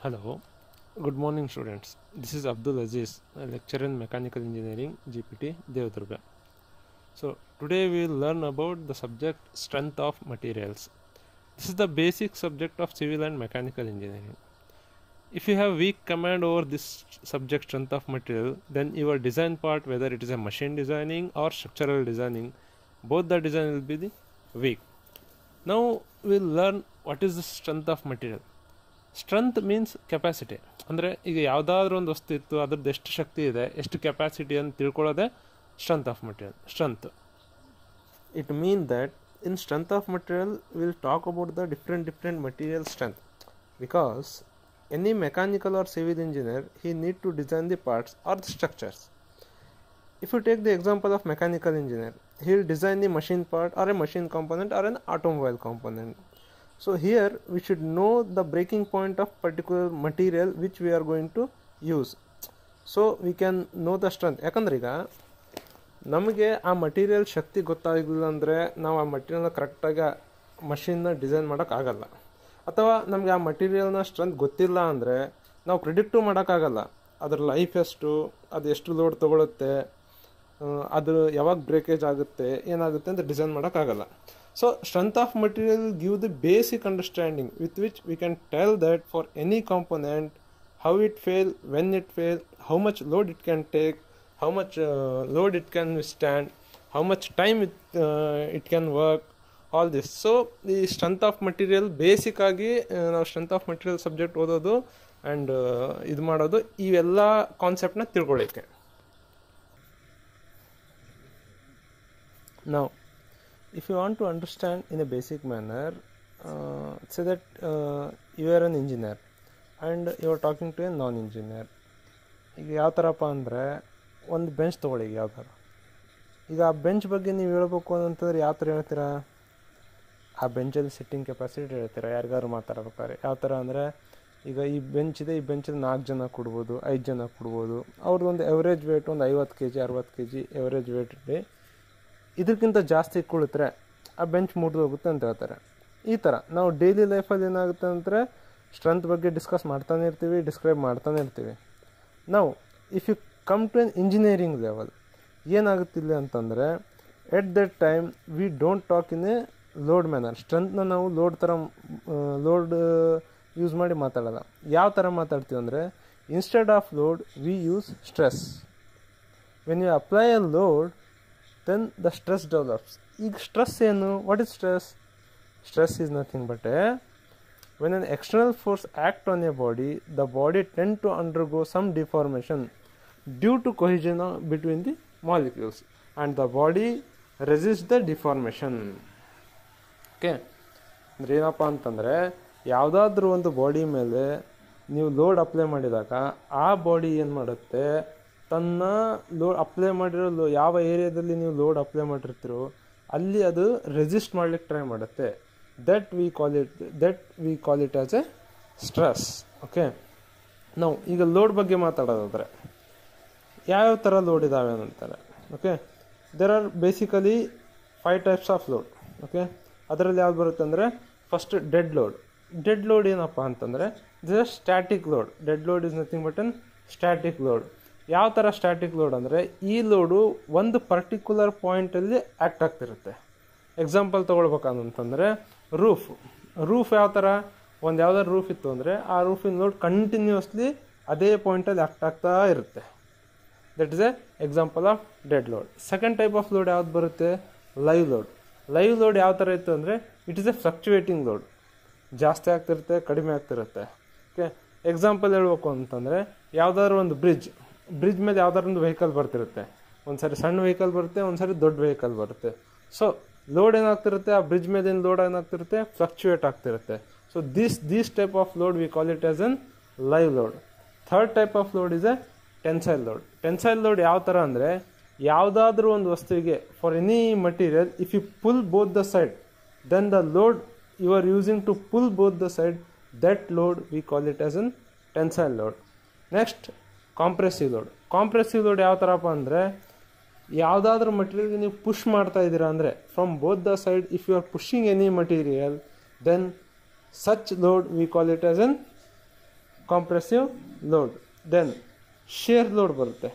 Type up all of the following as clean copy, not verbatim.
Hello, good morning students. This is Abdul Aziz, a lecturer in Mechanical Engineering, GPT, Devadurga. So today we will learn about the subject strength of materials. This is the basic subject of civil and mechanical engineering. If you have weak command over this subject strength of material, then your design part, whether it is a machine designing or structural designing, both the design will be the weak. Now we will learn what is the strength of material. Strength means capacity. ಅಂದರೆ ಈಗ ಯಾವುದಾದ್ರೂ ಒಂದು ವಸ್ತು ಇತ್ತು, ಅದ್ರದ್ದು ಎಷ್ಟು ಶಕ್ತಿ ಇದೆ, ಎಷ್ಟು ಕೆಪಾಸಿಟಿ ಅಂತ ತಿಳ್ಕೊಳ್ಳೋದೆ strength of material. Strength it mean that in strength of material will talk about the different material strength, because any mechanical or civil engineer he need to design the parts or the structures. If you take the example of mechanical engineer, he will design the machine part or a machine component or an automobile component. So here we should know the breaking point of particular material which we are going to use, so we can know the strength. ಯಾಕಂದ್ರೆ ಈಗ ನಮಗೆ ಆ material ಶಕ್ತಿ ಗೊತ್ತಾಗಿಲ್ಲ ಅಂದರೆ ನಾವು ಆ ಮಟೀರಿಯಲ್ನ ಕರೆಕ್ಟಾಗಿ ಮಷಿನ್ನ ಡಿಸೈನ್ ಮಾಡೋಕ್ಕಾಗಲ್ಲ. ಅಥವಾ ನಮಗೆ ಆ ಮಟೀರಿಯಲ್ನ ಸ್ಟ್ರೆಂತ್ ಗೊತ್ತಿಲ್ಲ ಅಂದರೆ ನಾವು ಪ್ರಿಡಿಕ್ಟು ಮಾಡೋಕ್ಕಾಗಲ್ಲ. ಅದರ ಲೈಫ್ ಎಷ್ಟು, ಅದು ಎಷ್ಟು ಲೋಡ್ ತೊಗೊಳುತ್ತೆ, ಅದು ಯಾವಾಗ ಬ್ರೇಕೇಜ್ ಆಗುತ್ತೆ, ಏನಾಗುತ್ತೆ ಅಂತ ಡಿಸೈನ್ ಮಾಡೋಕ್ಕಾಗಲ್ಲ. So strength of material give the basic understanding with which we can tell that for any component how it fail, when it fail, how much load it can take, how much load it can withstand, how much time it can work, all this. So the strength of material basic ಆಗಿ ನಾವು strength of material subject ಓದೋದು and ಇದು ಮಾಡೋದು ಇವೆಲ್ಲ ಕಾನ್ಸೆಪ್ಟನ್ನ ತಿಳ್ಕೊಳ್ಳಿಕ್ಕೆ. Now if you want to understand in a basic manner, say that you are an engineer and you are talking to a non-engineer. ಈಗ ಯಾವ ಥರಪ್ಪ ಅಂದರೆ ಒಂದು ಬೆಂಚ್ ತೊಗೊಳ್ಳಿ. ಯಾವ ಥರ ಈಗ ಆ ಬೆಂಚ್ ಬಗ್ಗೆ ನೀವು ಹೇಳ್ಬೇಕು ಅಂತಂದ್ರೆ ಯಾವ ಥರ ಹೇಳ್ತೀರಾ? ಆ ಬೆಂಚಲ್ಲಿ ಸಿಟ್ಟಿಂಗ್ ಕೆಪಾಸಿಟಿ ಹೇಳ್ತೀರಾ ಯಾರಿಗಾದ್ರು ಮಾತಾಡ್ಬೇಕಾದ್ರೆ. ಯಾವ ಥರ ಅಂದರೆ ಈಗ ಈ ಬೆಂಚ್ ಇದೆ, ಈ ಬೆಂಚಲ್ಲಿ 4 ಜನ ಕೊಡ್ಬೋದು, 5 ಜನ ಕೊಡ್ಬೋದು. ಅವ್ರದ್ದು ಒಂದು ಎವರೇಜ್ ವೇಟ್ ಒಂದು 50 kg 60 kg ಎವರೇಜ್ ವೇಟ್ ಇದೆ. ಇದಕ್ಕಿಂತ ಜಾಸ್ತಿ ಕುಳಿತರೆ ಆ ಬೆಂಚ್ ಮುರಿದು ಹೋಗುತ್ತೆ ಅಂತ ಹೇಳ್ತಾರೆ. ಈ ಥರ ನಾವು ಡೈಲಿ ಲೈಫಲ್ಲಿ ಏನಾಗುತ್ತೆ ಅಂದರೆ ಸ್ಟ್ರೆಂತ್ ಬಗ್ಗೆ ಡಿಸ್ಕಸ್ ಮಾಡ್ತಾನೆ ಇರ್ತೀವಿ, ಡಿಸ್ಕ್ರೈಬ್ ಮಾಡ್ತಾನೆ ಇರ್ತೀವಿ. ನಾವು if you come to an engineering level ಏನಾಗುತ್ತಿಲ್ಲ ಅಂತಂದರೆ at that time we don't talk in a load manner. ಸ್ಟ್ರೆಂತ್ನ ನಾವು ಲೋಡ್ ಯೂಸ್ ಮಾಡಿ ಮಾತಾಡೋಲ್ಲ. ಯಾವ ಥರ ಮಾತಾಡ್ತೀವಿ ಅಂದರೆ instead of load we use stress. When you apply a load then the stress develops. ಈಗ ಸ್ಟ್ರೆಸ್ ಏನು? What is stress? Stress is nothing but when an external force act on a body, the body tend to undergo some deformation due to cohesion between the molecules and the body resists the deformation. Okay, ಅಂದರೆ ಏನಪ್ಪ ಅಂತಂದರೆ ಯಾವುದಾದ್ರೂ ಒಂದು body ಮೇಲೆ ನೀವು load apply ಮಾಡಿದಾಗ ಆ body ಏನು ಮಾಡುತ್ತೆ, ತನ್ನ ಲೋಡ್ ಅಪ್ಲೈ ಮಾಡಿರೋ ಯಾವ ಏರಿಯಾದಲ್ಲಿ ನೀವು ಲೋಡ್ ಅಪ್ಲೈ ಮಾಡಿರ್ತೀರೋ ಅಲ್ಲಿ ಅದು ರೆಸಿಸ್ಟ್ ಮಾಡ್ಲಿಕ್ಕೆ ಟ್ರೈ ಮಾಡುತ್ತೆ. That we call it as A stress. Okay, ನಾವು ಈಗ ಲೋಡ್ ಬಗ್ಗೆ ಮಾತಾಡೋದಾದರೆ ಯಾವ್ಯಾವ ಥರ ಲೋಡ್ ಇದ್ದಾವೆ ಅಂತಾರೆ. Okay, there are basically 5 types of load. Okay, ಅದರಲ್ಲಿ ಯಾವ್ದು ಬರುತ್ತೆ ಅಂದರೆ first dead load. Dead load ಏನಪ್ಪ ಅಂತಂದರೆ this are static load. Dead load is nothing but an static load. ಯಾವ ಥರ ಸ್ಟ್ಯಾಟಿಕ್ ಲೋಡ್ ಅಂದರೆ ಈ ಲೋಡು ಒಂದು ಪರ್ಟಿಕ್ಯುಲರ್ ಪಾಯಿಂಟಲ್ಲಿ ಆ್ಯಕ್ಟ್ ಆಗ್ತಿರುತ್ತೆ. ಎಕ್ಸಾಂಪಲ್ ತೊಗೊಳ್ಬೇಕಂತಂದರೆ ರೂಫ್ ಯಾವ ಥರ, ಒಂದು ಯಾವುದಾದ್ರು ರೂಫ್ ಇತ್ತು ಅಂದರೆ ಆ ರೂಫಿನ ಲೋಡ್ ಕಂಟಿನ್ಯೂಸ್ಲಿ ಅದೇ ಪಾಯಿಂಟಲ್ಲಿ ಆ್ಯಕ್ಟ್ ಆಗ್ತಾ ಇರುತ್ತೆ. That is A example of dead load. Second type of load ಯಾವ್ದು ಬರುತ್ತೆ? Live load. ಲೈವ್ ಲೋಡ್ ಯಾವ ಥರ ಇತ್ತು ಅಂದರೆ ಇಟ್ ಈಸ್ ಎ ಫ್ಲಕ್ಚುವೇಟಿಂಗ್ ಲೋಡ್. ಜಾಸ್ತಿ ಆಗ್ತಿರುತ್ತೆ, ಕಡಿಮೆ ಆಗ್ತಿರುತ್ತೆ. ಓಕೆ, ಎಕ್ಸಾಂಪಲ್ ಹೇಳ್ಬೇಕು ಅಂತಂದರೆ ಯಾವುದಾದ್ರು ಒಂದು ಬ್ರಿಡ್ಜ್ ಮೇಲೆ ಯಾವ್ದಾದ್ರು ಒಂದು ವೆಹಿಕಲ್ ಬರ್ತಿರುತ್ತೆ. ಒಂದು ಸಾರಿ ಸಣ್ಣ ವೆಹಿಕಲ್ ಬರುತ್ತೆ, ಒಂದು ಸಾರಿ ದೊಡ್ಡ ವೆಹಿಕಲ್ ಬರುತ್ತೆ. ಸೊ ಲೋಡ್ ಏನಾಗ್ತಿರುತ್ತೆ, ಆ ಬ್ರಿಡ್ಜ್ ಮೇಲಿನ ಲೋಡ್ ಏನಾಗ್ತಿರುತ್ತೆ, ಫ್ಲಕ್ಚುಯೇಟ್ ಆಗ್ತಿರುತ್ತೆ. So this type of load we call it as an live load. Third type of load is a tensile load. Tensile load ಯಾವ ಥರ ಅಂದರೆ ಯಾವುದಾದ್ರೂ ಒಂದು ವಸ್ತುವಿಗೆ for any material if you pull both the side then the load you are using to pull both the side, that load we call it as an tensile load. Next compressive load. Compressive load ಯಾವ ಥರಪ್ಪ ಅಂದರೆ ಯಾವುದಾದ್ರೂ ಮಟೀರಿಯಲ್ಗೆ ನೀವು push ಮಾಡ್ತಾ ಇದ್ದೀರಾ ಅಂದರೆ from both the side if you are pushing any material then such load we call it as an compressive load. Then shear load ಬರುತ್ತೆ.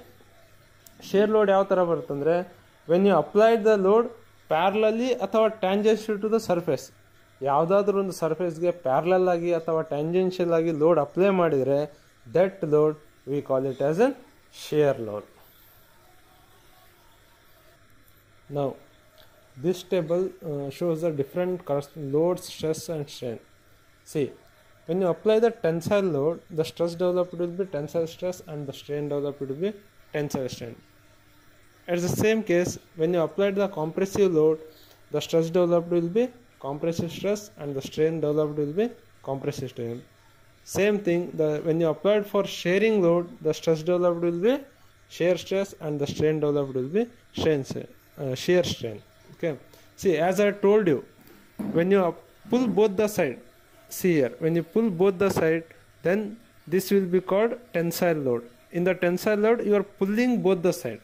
Shear load ಯಾವ ಥರ ಬರುತ್ತಂದರೆ, when you applied the load parallely ಅಥವಾ tangential to the surface, ಯಾವುದಾದ್ರೂ ಒಂದು ಸರ್ಫೇಸ್ಗೆ parallel ಆಗಿ ಅಥವಾ tangential ಆಗಿ ಲೋಡ್ ಅಪ್ಲೈ ಮಾಡಿದರೆ that load we call it as N share load. Now, this table shows the different loads, stress and strain. See, when you apply the tensile load, the stress developed will be tensile stress and the strain developed will be tensile strain. At the same case, when you apply the compressive load, the stress developed will be compressive stress and the strain developed will be compressive strain. Same thing, when you applied for shearing load, the stress developed will be shear stress and the strain developed will be shear strain. Okay. See, as I told you, when you pull both the side, see here, when you pull both the side, then this will be called tensile load. In the tensile load, you are pulling both the side,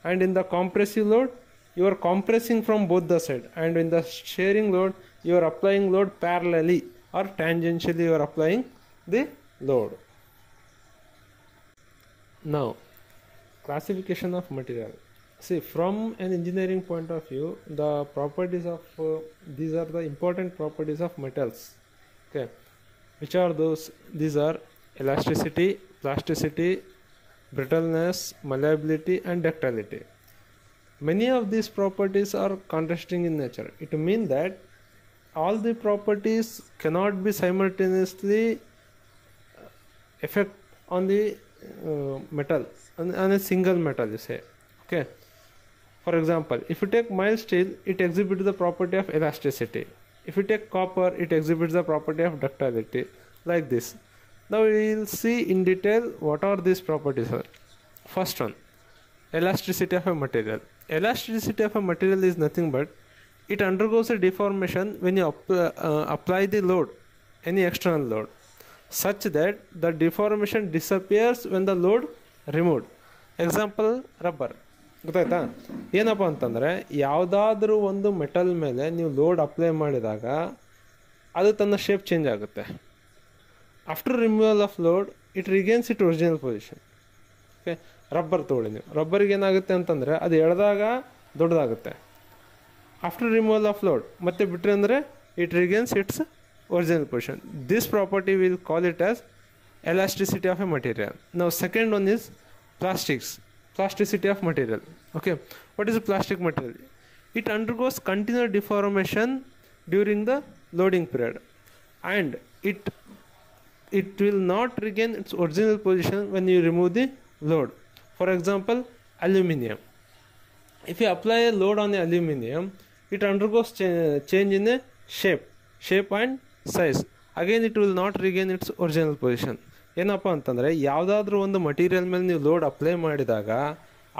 and in the compressive load, you are compressing from both the side, and in the shearing load, you are applying load parallelly or tangentially. You are applying the load. Now, classification of material. See, from an engineering point of view, the properties of these are the important properties of metals. Okay, which are those? These are elasticity, plasticity, brittleness, malleability and ductility. Many of these properties are contrasting in nature. It means that all the properties cannot be simultaneously effect on the metal, on a single metal, you say. Okay. For example, if you take mild steel, it exhibits the property of elasticity. If you take copper, it exhibits the property of ductility, like this. Now we will see in detail what are these properties are. First one, elasticity of a material. Elasticity of a material is nothing but it undergoes a deformation when you apply the load, any external load, such that the deformation disappears when the load removed. Example, rubber. ಗೊತ್ತಾಯ್ತಾ? ಏನಪ್ಪ ಅಂತಂದರೆ, ಯಾವುದಾದ್ರೂ ಒಂದು metal ಮೇಲೆ ನೀವು load apply ಮಾಡಿದಾಗ ಅದು ತನ್ನ ಶೇಪ್ ಚೇಂಜ್ ಆಗುತ್ತೆ. After removal of load it regains it original position. Okay, rubber ತೊಗೊಳ್ಳಿ ನೀವು. ರಬ್ಬರಿಗೆ ಏನಾಗುತ್ತೆ ಅಂತಂದರೆ ಅದು ಎಳೆದಾಗ ದೊಡ್ಡದಾಗುತ್ತೆ. ಆಫ್ಟರ್ ರಿಮೂವಲ್ ಆಫ್ ಲೋಡ್ ಮತ್ತೆ ಬಿಟ್ಟರೆ ಅಂದರೆ it regains its original position. This property will call it as elasticity of a material. Now second one is plastics. Plasticity of material. Okay, what is a plastic material? It undergoes continuous deformation during the loading period, and it will not regain its original position when you remove the load. For example, aluminium. If you apply a load on the aluminium, it undergoes change in a shape and size. Again, it will not regain its original position. ಏನಪ್ಪ ಅಂತಂದರೆ, ಯಾವುದಾದ್ರೂ ಒಂದು material ಮೇಲೆ ನೀವು load apply ಮಾಡಿದಾಗ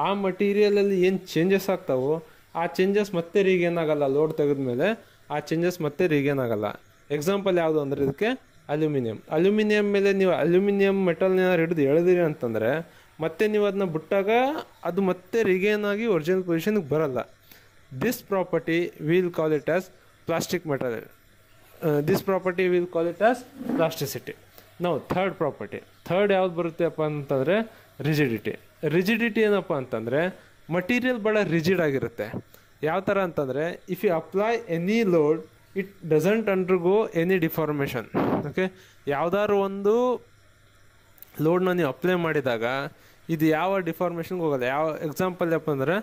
ಆ ಮಟೀರಿಯಲಲ್ಲಿ ಏನು changes ಆಗ್ತಾವೋ ಆ ಚೇಂಜಸ್ ಮತ್ತೆ ರೀಗೇನ್ ಆಗಲ್ಲ. ಲೋಡ್ ತೆಗೆದ್ಮೇಲೆ ಆ ಚೇಂಜಸ್ ಮತ್ತೆ ರೀಗೇನ್ ಆಗಲ್ಲ. ಎಕ್ಸಾಂಪಲ್ ಯಾವುದು ಅಂದರೆ ಇದಕ್ಕೆ ಅಲ್ಯೂಮಿನಿಯಂ ಮೇಲೆ ನೀವು ಅಲ್ಯೂಮಿನಿಯಂ ಮೆಟಲ್ನ ಹಿಡಿದು ಎಳೆದಿರಿ ಅಂತಂದರೆ ಮತ್ತೆ ನೀವು ಅದನ್ನ ಬಿಟ್ಟಾಗ ಅದು ಮತ್ತೆ ರೀಗೇನ್ ಆಗಿ ಒರಿಜಿನಲ್ ಪೊಸಿಷನ್ಗೆ ಬರಲ್ಲ. This property will call it as plastic material. This property will call it as plasticity. ನಾವು ಥರ್ಡ್ ಯಾವ್ದು ಬರುತ್ತೆಪ್ಪ ಅಂತಂದರೆ ರಿಜಿಡಿಟಿ ಏನಪ್ಪ ಅಂತಂದರೆ ಮಟೀರಿಯಲ್ ಭಾಳ ರಿಜಿಡ್ ಆಗಿರುತ್ತೆ. ಯಾವ ಥರ ಅಂತಂದರೆ, if you apply any load it doesn't undergo any deformation. Okay, ಯಾವುದಾದ್ರು ಒಂದು ಲೋಡ್ನ ನೀವು ಅಪ್ಲೈ ಮಾಡಿದಾಗ ಇದು ಯಾವ ಡಿಫಾರ್ಮೇಷನ್ಗೆ ಹೋಗೋಲ್ಲ. ಯಾವ ಎಕ್ಸಾಂಪಲ್ ಏನಪ್ಪ ಅಂದರೆ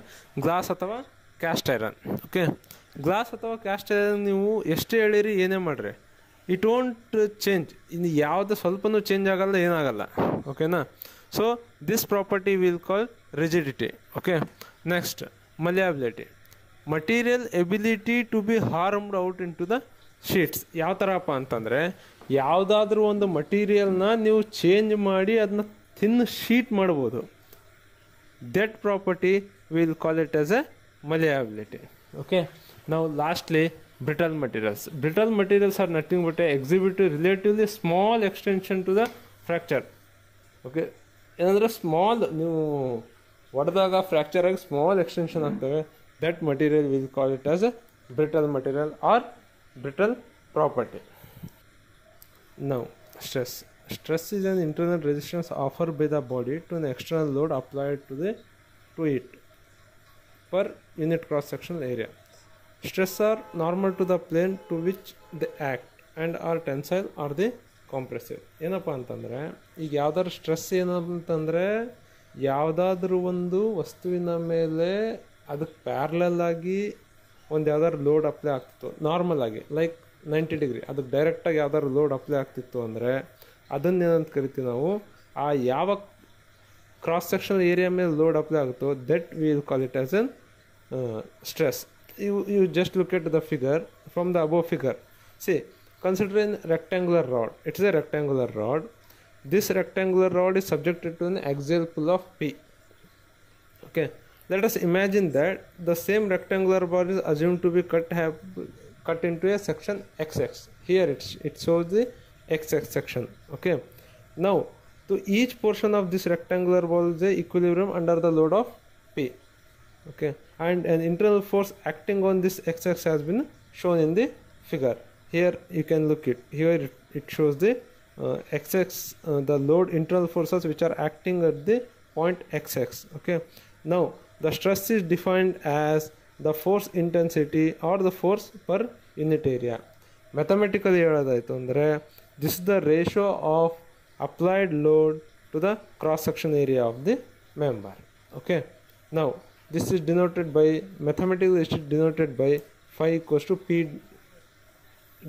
ಗ್ಲಾಸ್ ಅಥವಾ ಕ್ಯಾಸ್ಟ್ ಐರನ್. ಓಕೆ, ಗ್ಲಾಸ್ ಅಥವಾ ಕ್ಯಾಸ್ಟ್ ಐರನ್ ನೀವು ಎಷ್ಟೇ ಹೇಳಿರಿ ಏನೇ ಮಾಡಿರಿ ಇಟ್ ವೋಂಟ್ ಚೇಂಜ್. ಇನ್ನು ಯಾವುದೇ ಸ್ವಲ್ಪನೂ ಚೇಂಜ್ ಆಗಲ್ಲ, ಏನಾಗಲ್ಲ. ಓಕೆನಾ? So this property will call rigidity. Okay, next malleability. Material ability to be ಹಾರ್ಮ್ಡ್ out into the sheets. ಯಾವ ಥರಪ್ಪ ಅಂತಂದರೆ, ಯಾವುದಾದ್ರೂ ಒಂದು ಮಟೀರಿಯಲ್ನ ನೀವು ಚೇಂಜ್ ಮಾಡಿ ಅದನ್ನ ಥಿನ್ ಶೀಟ್ ಮಾಡ್ಬೋದು. That property will call it as a malleability. Okay, ನಾವು lastly brittle materials. Brittle materials are nothing but exhibit relatively small extension to the fracture. Okay, ಏನಂದರೆ ಸ್ಮಾಲ್ ನೀವು ಹೊಡೆದಾಗ ಫ್ರ್ಯಾಕ್ಚರ್ ಆಗಿ ಸ್ಮಾಲ್ ಎಕ್ಸ್ಟೆನ್ಷನ್ ಆಗ್ತವೆ. That material will call it as a brittle material or brittle property. ನಾವು Stress is an internal resistance offered by the body to an external load applied to it per unit cross-sectional area. Stress are normal to the plane to which they act and are tensile or the compressive. ಏನಪ್ಪ ಅಂತಂದರೆ ಈಗ ಯಾವ್ದಾದ್ರು stress ಏನಂತಂದರೆ ಯಾವುದಾದ್ರೂ ಒಂದು ವಸ್ತುವಿನ ಮೇಲೆ ಅದಕ್ಕೆ ಪ್ಯಾರಲಲ್ ಆಗಿ ಒಂದು ಯಾವ್ದಾದ್ರು ಲೋಡ್ ಅಪ್ಲೈ ಆಗ್ತಿತ್ತು ನಾರ್ಮಲ್ ಆಗಿ ಲೈಕ್ 90 ಡಿಗ್ರಿ ಅದಕ್ಕೆ ಡೈರೆಕ್ಟಾಗಿ ಯಾವ್ದಾದ್ರು ಲೋಡ್ ಅಪ್ಲೈ ಆಗ್ತಿತ್ತು ಅಂದರೆ ಅದನ್ನೇನಂತ ಕರಿತೀವಿ ನಾವು ಆ ಯಾವ ಕ್ರಾಸ್ ಸೆಕ್ಷನಲ್ ಏರಿಯಾ ಮೇಲೆ ಲೋಡ್ ಅಪ್ಲೈ ಆಗುತ್ತೋ that we will call it as N stress. You just look at the figure from the above figure. See, consider a rectangular rod. It is a rectangular rod. This rectangular rod is subjected to an axial pull of P. Okay, let us imagine that the same rectangular bar is assumed to be cut into a section XX. Here it shows the XX section. Okay, now to each portion of this rectangular ball is a equilibrium under the load of P. Okay, and an internal force acting on this XX has been shown in the figure. Here you can look it. Here it shows the XX, the load internal forces which are acting at the point XX. Okay, now the stress is defined as the force intensity or the force per unit area. Mathematically ಹೇಳೋದಾಯ್ತು ಅಂದರೆ this is the ratio of applied load to the cross section area of the member. Okay, now this is denoted by, mathematically it is denoted by phi equals to P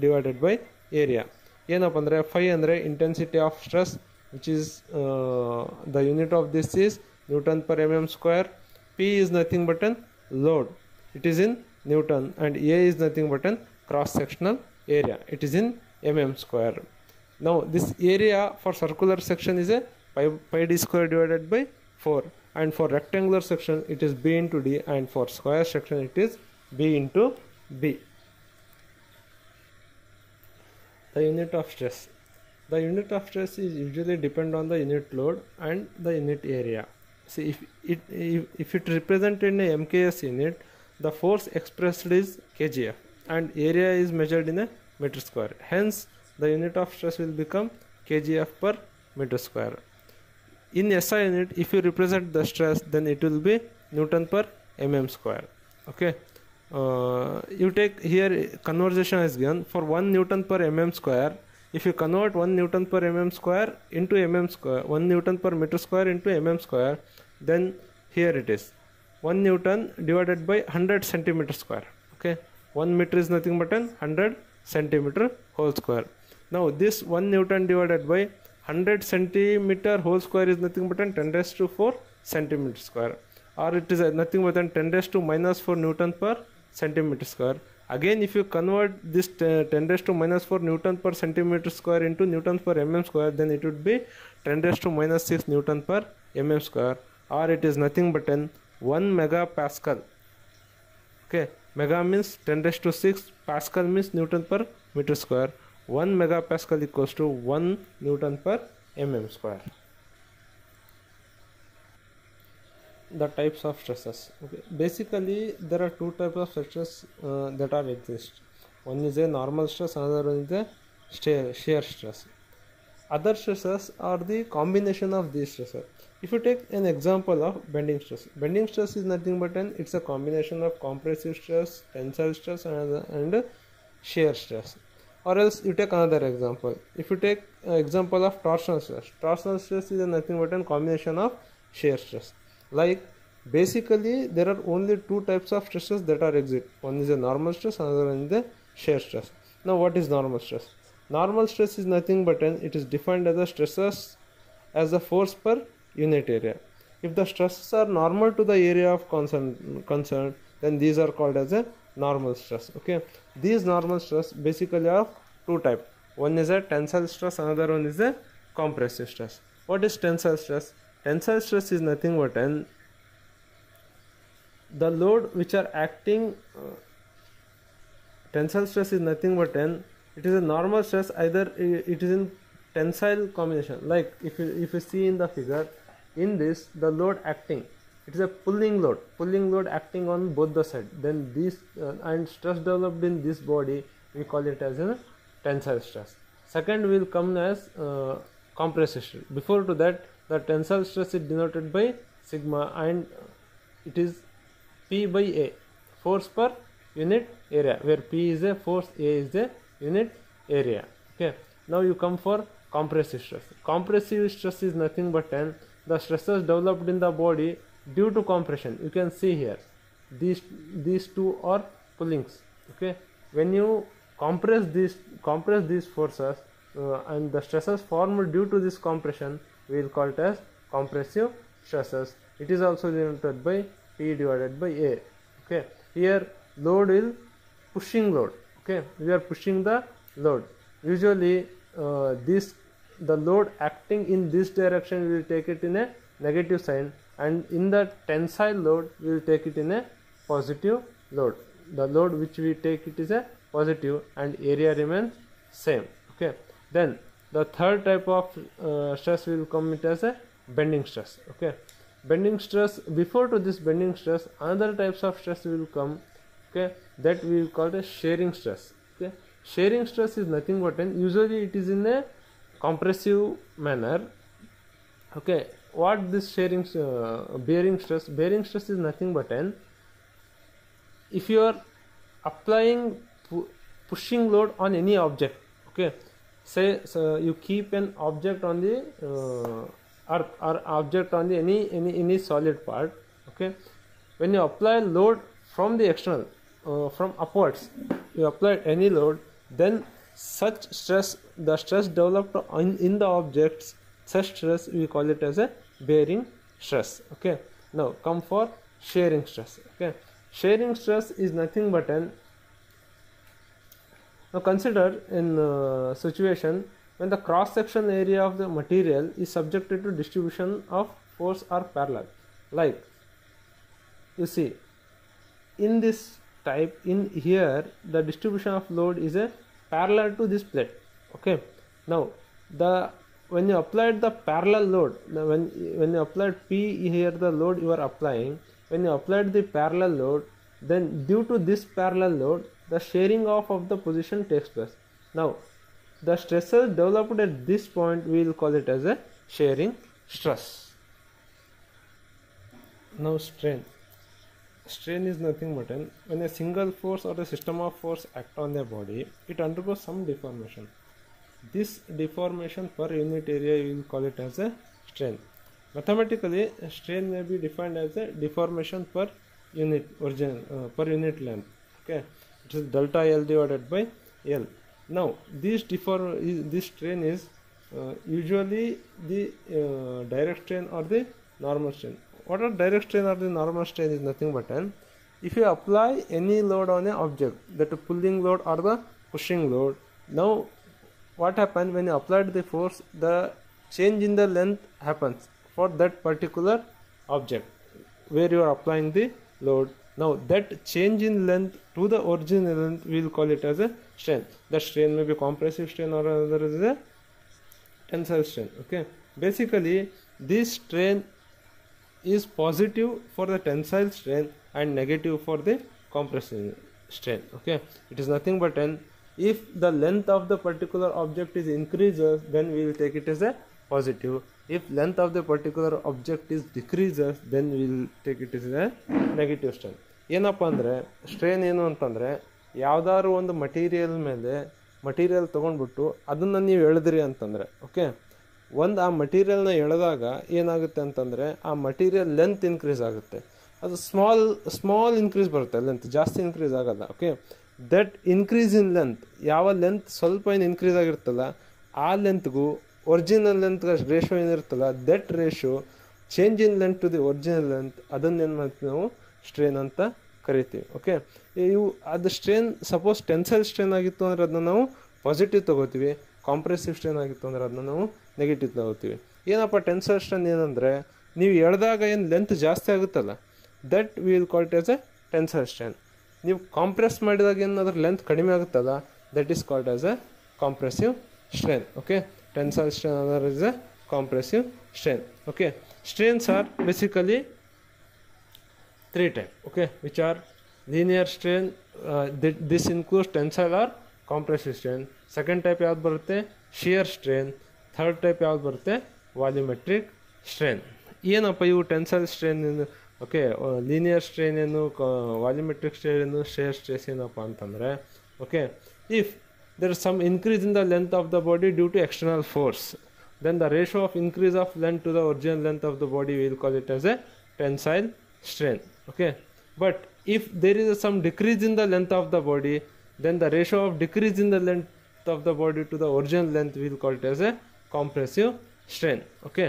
divided by area. ಏನಪ್ಪ ಅಂದರೆ phi ಅಂದರೆ intensity of stress, which is the unit of this is Newton per mm square. P is nothing but an load, it is in Newton, and A is nothing but an cross sectional area, it is in mm square. Now this area for circular section is a pi d square divided by 4, and for rectangular section it is B into D, and for square section it is B into B. The unit of stress. The unit of stress is usually depend on the unit load and the unit area. See, if it represented in a MKS unit, the force expressed is kgf and area is measured in a meter square. Hence, the unit of stress will become kgf per meter square. In SI unit, if you represent the stress, then it will be Newton per mm square. Okay, you take here conversion is given for 1 Newton per mm square. If you convert 1 Newton per mm square into mm square, 1 Newton per meter square into mm square, then here it is 1 Newton divided by 100 centimeter square. Okay, 1 meter is nothing but 100 centimeter whole square. Now this 1 Newton divided by 100 centimeter whole square is nothing but 10 raised to 4 centimeter square, or it is nothing but 10 raised to minus 4 Newton per centimeter square. Again, if you convert this 10 raised to minus 4 Newton per centimeter square into Newton per mm square, then it would be 10 raised to minus 6 Newton per mm square, or it is nothing but 1 megapascal. Okay, mega means 10 raised to 6, pascal means Newton per meter square. 1 megapascal equals to 1 Newton per mm square. The types of stresses. Okay, basically there are two types of stresses that are exist. One is a normal stress, another one is a shear stress. Other stresses are the combination of these stresses. If you take an example of bending stress is nothing but it's a combination of compressive stress, tensile stress, and shear stress. Or else you take another example. If you take example of torsional stress is nothing but a combination of shear stress. Like basically there are only two types of stresses that are exist. One is a normal stress, another one is the shear stress. Now what is normal stress? Normal stress is nothing but it is defined as the stresses as the force per unit area. If the stresses are normal to the area of concern, then these are called as a normal stress. Okay, these normal stress basically are two types. One is a tensile stress, another one is a compressive stress. What is tensile stress? Tensile stress is nothing but the load which are acting. Tensile stress is nothing but it is a normal stress, either it is in tensile combination. Like if you see in the figure, in this the load acting, it is a pulling load acting on both the sides. Then this and stress developed in this body, we call it as a tensile stress. Second will come as compressive stress. Before to that, the tensile stress is denoted by sigma, and it is P by A, force per unit area, where P is a force, A is a unit area. Okay, now you come for compressive stress. Compressive stress is nothing but the stresses developed in the body due to compression. You can see here, these two are pullings. Okay, when you compress these forces and the stresses formed due to this compression, we will call it as compressive stresses. It is also denoted by P divided by A. Okay, here load is pushing load. Okay, we are pushing the load. Usually the load acting in this direction, we will take it in a negative sign, and in the tensile load we will take it in a positive load. The load which we take it is a positive, and area remains same. Okay, then the third type of stress will come it as a bending stress. Okay, bending stress, before to this bending stress, another types of stress will come. Okay, that we will call as shearing stress. Okay, shearing stress is nothing but usually it is in a compressive manner. Okay, what this shearing bearing stress is nothing but if you are applying pushing load on any object. Okay, say you keep an object on the earth or object on the any solid part. Okay, when you apply load from the external, from upwards, you apply any load, then such stress, the stress developed in the objects, such stress we call it as a bearing stress. Okay, now come for shearing stress. Okay, shearing stress is nothing but now consider in situation when the cross section area of the material is subjected to distribution of force or parallel. Like you see in this type, in here the distribution of load is a parallel to this plate. Okay, now when you applied the parallel load, when you applied P here, the load you are applying, when you applied the parallel load, then due to this parallel load, the shearing off of the position takes place. Now the stresses developed at this point, we will call it as a shearing stress. Now strain is nothing but when a single force or a system of force act on the body, it undergoes some deformation. This deformation per unit area, we will call it as a strain. Mathematically, strain may be defined as a deformation per unit per unit length. Okay, it is delta L divided by L. Now this strain is usually the direct strain or the normal strain. What are direct strain or the normal strain is nothing but if you apply any load on an object, that pulling load or the pushing load, now what happens when you applied the force, the change in the length happens for that particular object where you are applying the load. Now that change in length to the original length, we will call it as a strain. That strain may be compressive strain or another is a tensile strain. Okay, basically this strain is positive for the tensile strain and negative for the compressive strain. Okay, it is nothing but if the length of the particular object is increases, then we will take it as a positive. If length of the particular object is decreases, then we will take it as a negative strain. ಏನಪ್ಪ ಅಂದರೆ strain ಏನು ಅಂತಂದರೆ, ಯಾವ್ದಾದ್ರು ಒಂದು material ತೊಗೊಂಡ್ಬಿಟ್ಟು ಅದನ್ನು ನೀವು ಎಳೆದ್ರಿ ಅಂತಂದರೆ, okay, ಆ ಮಟೀರಿಯಲ್ನ ಎಳೆದಾಗ ಏನಾಗುತ್ತೆ ಅಂತಂದರೆ ಆ ಮಟೀರಿಯಲ್ ಲೆಂತ್ ಇನ್ಕ್ರೀಸ್ ಆಗುತ್ತೆ. ಅದು ಸ್ಮಾಲ್ ಇನ್ಕ್ರೀಸ್ ಬರುತ್ತೆ, ಲೆಂತ್ ಜಾಸ್ತಿ ಇನ್ಕ್ರೀಸ್ ಆಗೋಲ್ಲ. Okay, that increase in length, ಯಾವ ಲೆಂತ್ ಸ್ವಲ್ಪ ಏನು ಇನ್ಕ್ರೀಸ್ ಆಗಿರ್ತಲ್ಲ ಆ ಲೆಂತ್ಗೂ ಒರಿಜಿನಲ್ ಲೆಂತ್ ರೇಷೋ ಏನಿರುತ್ತಲ್ಲ, that ratio change in length to the original length, ಅದನ್ನೇನು ಮಾಡ್ತೀವಿ ನಾವು ಸ್ಟ್ರೇನ್ ಅಂತ ಕರಿತೀವಿ. ಓಕೆ, ಅದು ಸ್ಟ್ರೇನ್ ಸಪೋಸ್ ಟೆನ್ಸೈಲ್ ಸ್ಟ್ರೇನ್ ಆಗಿತ್ತು ಅಂದರೆ ಅದನ್ನ ನಾವು ಪಾಸಿಟಿವ್ ತೊಗೋತೀವಿ, ಕಾಂಪ್ರೆಸಿವ್ ಸ್ಟ್ರೇನ್ ಆಗಿತ್ತು ಅಂದರೆ ಅದನ್ನ ನಾವು ನೆಗೆಟಿವ್ ತೊಗೋತೀವಿ. ಏನಪ್ಪ ಟೆನ್ಸೈಲ್ ಸ್ಟ್ರೇನ್ ಏನಂದರೆ, ನೀವು ಎಳೆದಾಗ ಏನು ಲೆಂತ್ ಜಾಸ್ತಿ ಆಗುತ್ತಲ್ಲ, that we will call it as a tensile strain. ನೀವು ಕಾಂಪ್ರೆಸ್ ಮಾಡಿದಾಗ ಏನಾದ್ರೂ ಲೆಂತ್ ಕಡಿಮೆ ಆಗುತ್ತಲ್ಲ, that is called as a compressive strain. Okay, tensile strain another is a compressive strain. Okay, strains are basically three types, okay, which are linear strain, this includes tensile or compressive strain. Second type ಯಾವ್ದು ಬರುತ್ತೆ, shear strain. Third type ಯಾವ್ದು ಬರುತ್ತೆ, volumetric strain. ಏನಪ್ಪ ಇವು tensile strain ಏನು, okay, linear strain ಏನು, volumetric strain ಏನು, share stress ಏನಪ್ಪ ಅಂತಂದರೆ, okay, if there is some increase in the length of the body due to external force, then the ratio of increase of length to the original length of the body, we will call it as a tensile strain. Okay, but if there is some decrease in the length of the body, then the ratio of decrease in the length of the body to the original length, we will call it as a compressive strain. Okay,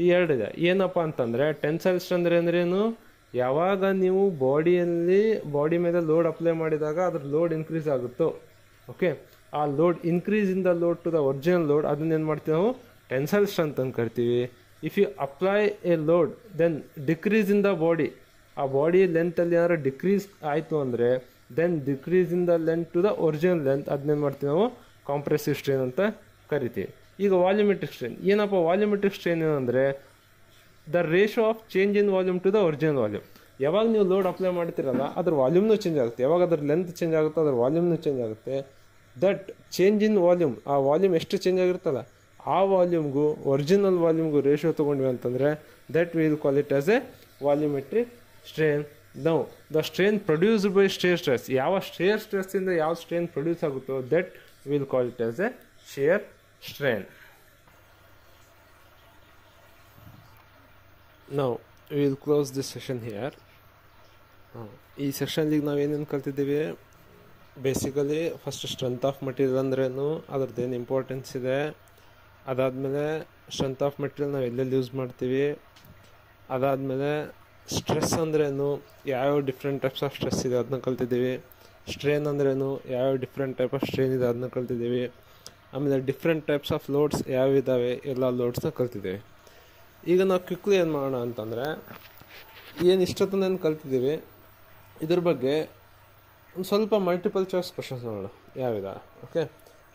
ಈ ಎರಡಿದೆ. ಏನಪ್ಪ ಅಂತಂದರೆ tensile strain ಅಂದ್ರೇನು, ಯಾವಾಗ ನೀವು body ಮೇಲೆ load apply ಮಾಡಿದಾಗ ಅದ್ರ ಲೋಡ್ ಇನ್ಕ್ರೀಸ್ ಆಗುತ್ತೋ, ಓಕೆ, ಆ load increase in the load to the original load, ಅದನ್ನ ಏನು ಮಾಡ್ತೀವಿ ನಾವು ಟೆನ್ಸೈಲ್ ಸ್ಟ್ರೆಂತ್ ಅಂತ ಕರಿತೀವಿ. If you apply a load then decrease in the body, ಆ ಬಾಡಿ ಲೆಂತಲ್ಲಿ ಏನಾದ್ರು ಡಿಕ್ರೀಸ್ ಆಯಿತು ಅಂದರೆ then decrease in the length to the original length, ಅದನ್ನೇನು ಮಾಡ್ತೀವಿ ನಾವು ಕಾಂಪ್ರೆಸಿವ್ ಸ್ಟ್ರೇನ್ ಅಂತ ಕರಿತೀವಿ. ಈಗ ವಾಲ್ಯೂಮೆಟ್ರಿಕ್ ಸ್ಟ್ರೇನ್ ಏನಪ್ಪ, ವಾಲ್ಯೂಮೆಟ್ರಿಕ್ ಸ್ಟ್ರೇನ್ ಏನಂದರೆ the ratio of change in volume to the original volume. ಯಾವಾಗ ನೀವು ಲೋಡ್ ಅಪ್ಲೈ ಮಾಡ್ತೀರಲ್ಲ ಅದ್ರ ವಾಲ್ಯೂಮ್ನೂ ಚೇಂಜ್ ಆಗುತ್ತೆ, ಯಾವಾಗ ಅದ್ರ ಲೆಂತ್ ಚೇಂಜ್ ಆಗುತ್ತೋ ಅದ್ರ ವಾಲ್ಯೂಮ್ನೂ ಚೇಂಜ್ ಆಗುತ್ತೆ. ದಟ್ ಚೇಂಜ್ ಇನ್ ವಾಲ್ಯೂಮ್, ಆ ವಾಲ್ಯೂಮ್ ಎಷ್ಟು ಚೇಂಜ್ ಆಗಿರುತ್ತಲ್ಲ ಆ ವಾಲ್ಯೂಮ್ಗೂ ಒರಿಜಿನಲ್ ವಾಲ್ಯೂಮ್ಗೂ ರೇಷಿಯೋ ತೊಗೊಂಡ್ವಿ ಅಂತಂದರೆ that will call it as A volumetric strain. Now the strain produced by share stress, ಯಾವ ಶೇರ್ ಸ್ಟ್ರೆಸ್ಸಿಂದ ಯಾವ ಸ್ಟ್ರೇನ್ ಪ್ರೊಡ್ಯೂಸ್ ಆಗುತ್ತೋ that will call it as A share strain. Now we will close this session here. ಈ ಸೆಷನ್ಲಿಗೆ ನಾವೇನೇನು ಕಲ್ತಿದ್ದೀವಿ, basically first strength of material ಅಂದ್ರೇನು, ಅದ್ರದ್ದೇನು importance ಇದೆ, ಅದಾದಮೇಲೆ strength of material ನಾವು ಎಲ್ಲೆಲ್ಲಿ ಯೂಸ್ ಮಾಡ್ತೀವಿ, ಅದಾದಮೇಲೆ ಸ್ಟ್ರೆಸ್ ಅಂದ್ರೇನು, ಯಾವ್ಯಾವ ಡಿಫ್ರೆಂಟ್ ಟೈಪ್ಸ್ ಆಫ್ ಸ್ಟ್ರೆಸ್ ಇದೆ ಅದನ್ನ ಕಲ್ತಿದ್ದೀವಿ, ಸ್ಟ್ರೇನ್ ಅಂದ್ರೇನು, ಯಾವ್ಯಾವ ಡಿಫ್ರೆಂಟ್ ಟೈಪ್ ಆಫ್ ಸ್ಟ್ರೇನ್ ಇದೆ ಅದನ್ನ ಕಲ್ತಿದ್ದೀವಿ, ಆಮೇಲೆ ಡಿಫ್ರೆಂಟ್ ಟೈಪ್ಸ್ ಆಫ್ ಲೋಡ್ಸ್ ಯಾವಿದ್ದಾವೆ ಎಲ್ಲ ಲೋಡ್ಸ್ನ ಕಲ್ತಿದ್ದೀವಿ. ಈಗ ನಾವು ಕ್ವಿಕ್ಲಿ ಏನು ಮಾಡೋಣ ಅಂತಂದರೆ, ಏನು ಇಷ್ಟೊತ್ತನೇನು ಕಲ್ತಿದ್ದೀವಿ ಇದ್ರ ಬಗ್ಗೆ ಒಂದು ಸ್ವಲ್ಪ ಮಲ್ಟಿಪಲ್ ಚಾಯ್ಸ್ ಕ್ವಶನ್ಸ್ ನೋಡೋಣ ಯಾವಿದೆ. Okay,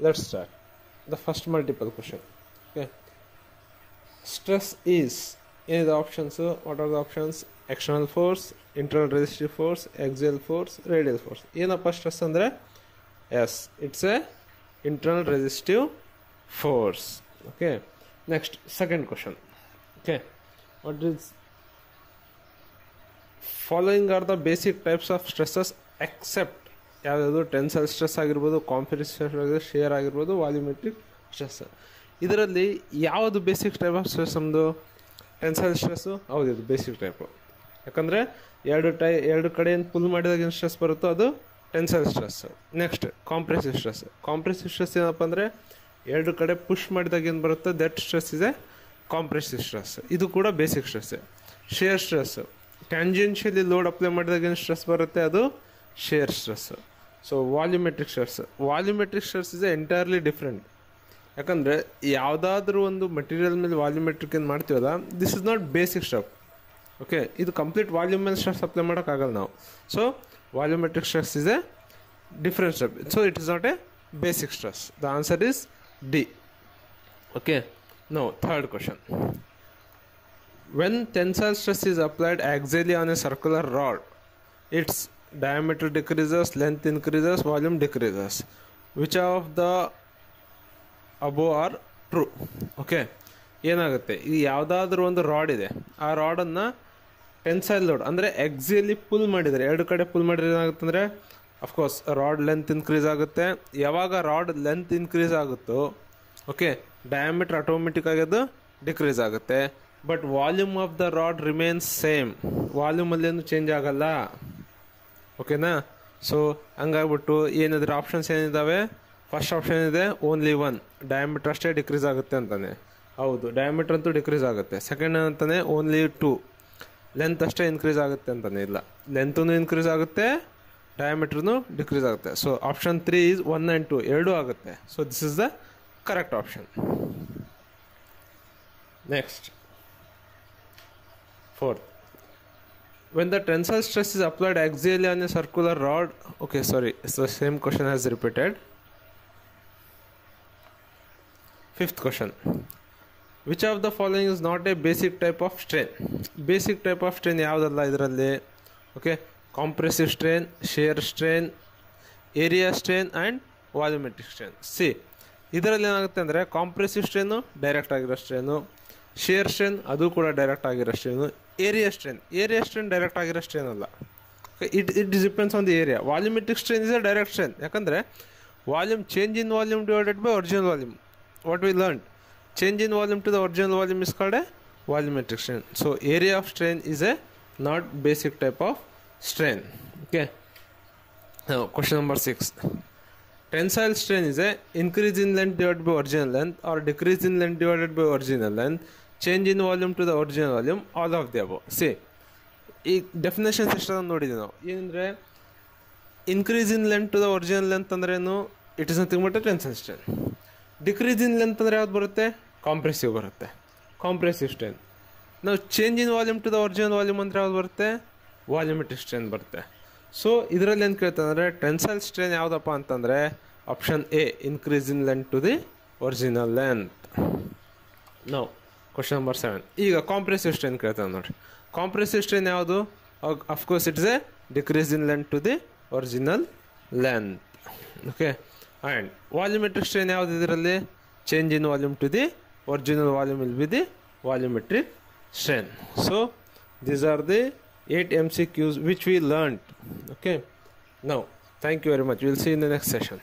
let's start the first multiple question. Okay, stress is, ಏನಿದೆ options, what are the options, external force, internal resistive force, axial force, radial force. ಏನಪ್ಪ ಸ್ಟ್ರೆಸ್ ಅಂದರೆ, yes it's a internal resistive force. Okay, next second question. Okay, what is following are the basic types of stresses except, ಯಾವ್ಯಾವುದು tensile stress ಆಗಿರ್ಬೋದು, compressive stress ಆಗಿರ್ಬೋದು, shear ಆಗಿರ್ಬೋದು, volumetric stress. ಇದರಲ್ಲಿ ಯಾವುದು basic type of stress ನಮ್ಮದು, tensile stress. ಹೌದು, ಇದು basic type, ಯಾಕಂದರೆ ಎರಡು ಕಡೆ ಏನು ಪುಲ್ ಮಾಡಿದಾಗ ಏನು ಸ್ಟ್ರೆಸ್ ಬರುತ್ತೋ ಅದು tensile stress. Next compressive stress. Compressive stress ಏನಪ್ಪ ಅಂದರೆ ಎರಡು ಕಡೆ ಪುಷ್ ಮಾಡಿದಾಗ ಏನು ಬರುತ್ತೋ ದಟ್ ಸ್ಟ್ರೆಸ್ ಇದೆ ಕಾಂಪ್ರೆಸಿವ್ ಸ್ಟ್ರೆಸ್, ಇದು ಕೂಡ basic stress. Shear stress, tangentially load apply ಮಾಡಿದಾಗ ಏನು ಸ್ಟ್ರೆಸ್ ಬರುತ್ತೆ ಅದು shear stress. So volumetric stress is entirely different. ಯಾಕಂದರೆ ಯಾವುದಾದ್ರೂ ಒಂದು ಮಟೀರಿಯಲ್ ಮೇಲೆ ವಾಲ್ಯೂಮೆಟ್ರಿಕ್ ಏನು ಮಾಡ್ತೀವಲ್ಲ, this is not basic step. Okay, ಇದು ಕಂಪ್ಲೀಟ್ ವಾಲ್ಯೂಮ್ ಮೇಲೆ ಸ್ಟ್ರೆಸ್ ಅಪ್ಲೈ ಮಾಡೋಕ್ಕಾಗಲ್ಲ ನಾವು. So volumetric stress is a different step, so it is not a basic stress. The answer is D. Okay, no third question. When tensile stress is applied axially on a circular rod, its diameter decreases, length increases, volume decreases. Which of the above are true? Okay, ಏನಾಗುತ್ತೆ, ಇದು ಯಾವುದಾದ್ರೂ ಒಂದು rod ಇದೆ, ಆ ರಾಡನ್ನು tensile load ಅಂದರೆ ಎಕ್ಸಿಯಲ್ಲಿ full ಮಾಡಿದರೆ, ಎರಡು ಕಡೆ ಪುಲ್ ಮಾಡಿದ್ರೆ ಏನಾಗುತ್ತೆ ಅಂದರೆ ಅಫ್ಕೋರ್ಸ್ ರಾಡ್ ಲೆಂತ್ ಇನ್ಕ್ರೀಸ್ ಆಗುತ್ತೆ. ಯಾವಾಗ ರಾಡ್ ಲೆಂತ್ ಇನ್ಕ್ರೀಸ್ ಆಗುತ್ತೋ ಓಕೆ, ಡಯಾಮೀಟರ್ ಆಟೋಮೆಟಿಕ್ ಆಗಿ ಅದು ಡಿಕ್ರೀಸ್ ಆಗುತ್ತೆ. But volume of the rod remains same, ವಾಲ್ಯೂಮಲ್ಲೇನು ಚೇಂಜ್ ಆಗಲ್ಲ. ಓಕೆನಾ? ಸೊ ಹಂಗಾಗ್ಬಿಟ್ಟು ಏನಿದ್ರೆ ಆಪ್ಷನ್ಸ್ ಏನಿದ್ದಾವೆ, ಫಸ್ಟ್ ಆಪ್ಷನ್ ಇದೆ ಓನ್ಲಿ ಒನ್, ಡಯಾಮೀಟರ್ ಅಷ್ಟೇ ಡಿಕ್ರೀಸ್ ಆಗುತ್ತೆ ಅಂತಾನೆ. ಹೌದು, ಡಯಾಮೀಟರ್ ಅಂತೂ ಡಿಕ್ರೀಸ್ ಆಗುತ್ತೆ. ಸೆಕೆಂಡ್ ಅಂತಾನೆ ಓನ್ಲಿ 2, ಲೆಂತ್ ಅಷ್ಟೇ ಇನ್ಕ್ರೀಸ್ ಆಗುತ್ತೆ ಅಂತಾನೆ. ಇಲ್ಲ, ಲೆಂತೂ ಇನ್ಕ್ರೀಸ್ ಆಗುತ್ತೆ, ಡಯಾಮೀಟ್ರೂ ಡಿಕ್ರೀಸ್ ಆಗುತ್ತೆ. ಸೊ ಆಪ್ಷನ್ 3 ಈಸ್ 1 and 2 ಎರಡೂ ಆಗುತ್ತೆ. So this is the correct option. Next fourth, when the tensile stress is applied axially on a circular rod, okay, sorry, it's the same question has repeated. Fifth question, which of the following is not a basic type of strain? Basic type of strain ಯಾವುದಲ್ಲ ಇದರಲ್ಲಿ? Okay, compressive strain, shear strain, area strain and volumetric strain. See, ಇದರಲ್ಲಿ ಏನಾಗುತ್ತೆ ಅಂದರೆ compressive strain direct ಆಗಿರೋ strain, shear strain ಅದು ಕೂಡ direct ಆಗಿರೋ strain, area strain direct ಆಗಿರೋ strain ಅಲ್ಲ. It depends on the area. Volumetric strain is a direct strain, ಯಾಕಂದರೆ volume change in volume divided by original volume. What we learn, change in volume to the original volume is called a volumetric strain. So area of strain is a not basic type of strain. Okay. Now question number 6. Tensile strain is a increase in length divided by original length or decrease in length divided by original length, change in volume to the original volume, all of the above. See, ಈ definitions ಎಷ್ಟೊಂದು ನೋಡಿದ್ದೀವಿ ನಾವು. ಏನಂದರೆ increase in length to the original length ಅಂದ್ರೇನು, it is nothing but a tensile strain. Decrease in length ಅಂದರೆ ಯಾವ್ದು ಬರುತ್ತೆ, compressive ಬರುತ್ತೆ, ಕಾಂಪ್ರೆಸಿವ್ ಸ್ಟ್ರೇನ್. ನಾವು change in volume to the original volume ಅಂದರೆ ಯಾವ್ದು ಬರುತ್ತೆ, ವಾಲ್ಯೂಮೆಟ್ರಿಕ್ ಸ್ಟ್ರೇನ್ ಬರುತ್ತೆ. ಸೊ ಇದರಲ್ಲಿ ಏನು ಕೇಳ್ತಾರೆ ಅಂದರೆ ಟೆನ್ಸೈಲ್ ಸ್ಟ್ರೇನ್ ಯಾವುದಪ್ಪ ಅಂತಂದರೆ option A, increase in length to the original length. ನಾವು ಕ್ವಶನ್ ನಂಬರ್ 7. ಈಗ ಕಾಂಪ್ರೆಸಿವ್ ಸ್ಟ್ರೇನ್ ಕೇಳ್ತಾರೆ ನೋಡಿರಿ. ಕಾಂಪ್ರೆಸಿವ್ ಸ್ಟ್ರೇನ್ ಯಾವುದು, of course it's a decrease in length to the original length. Okay. And volumetric strain ಯಾವುದು ಇದರಲ್ಲಿ, change in volume to the original volume will be the volumetric strain. So these are the 8 MCQs which we learned. Okay. Now, thank you very much. We'll see you in the next session.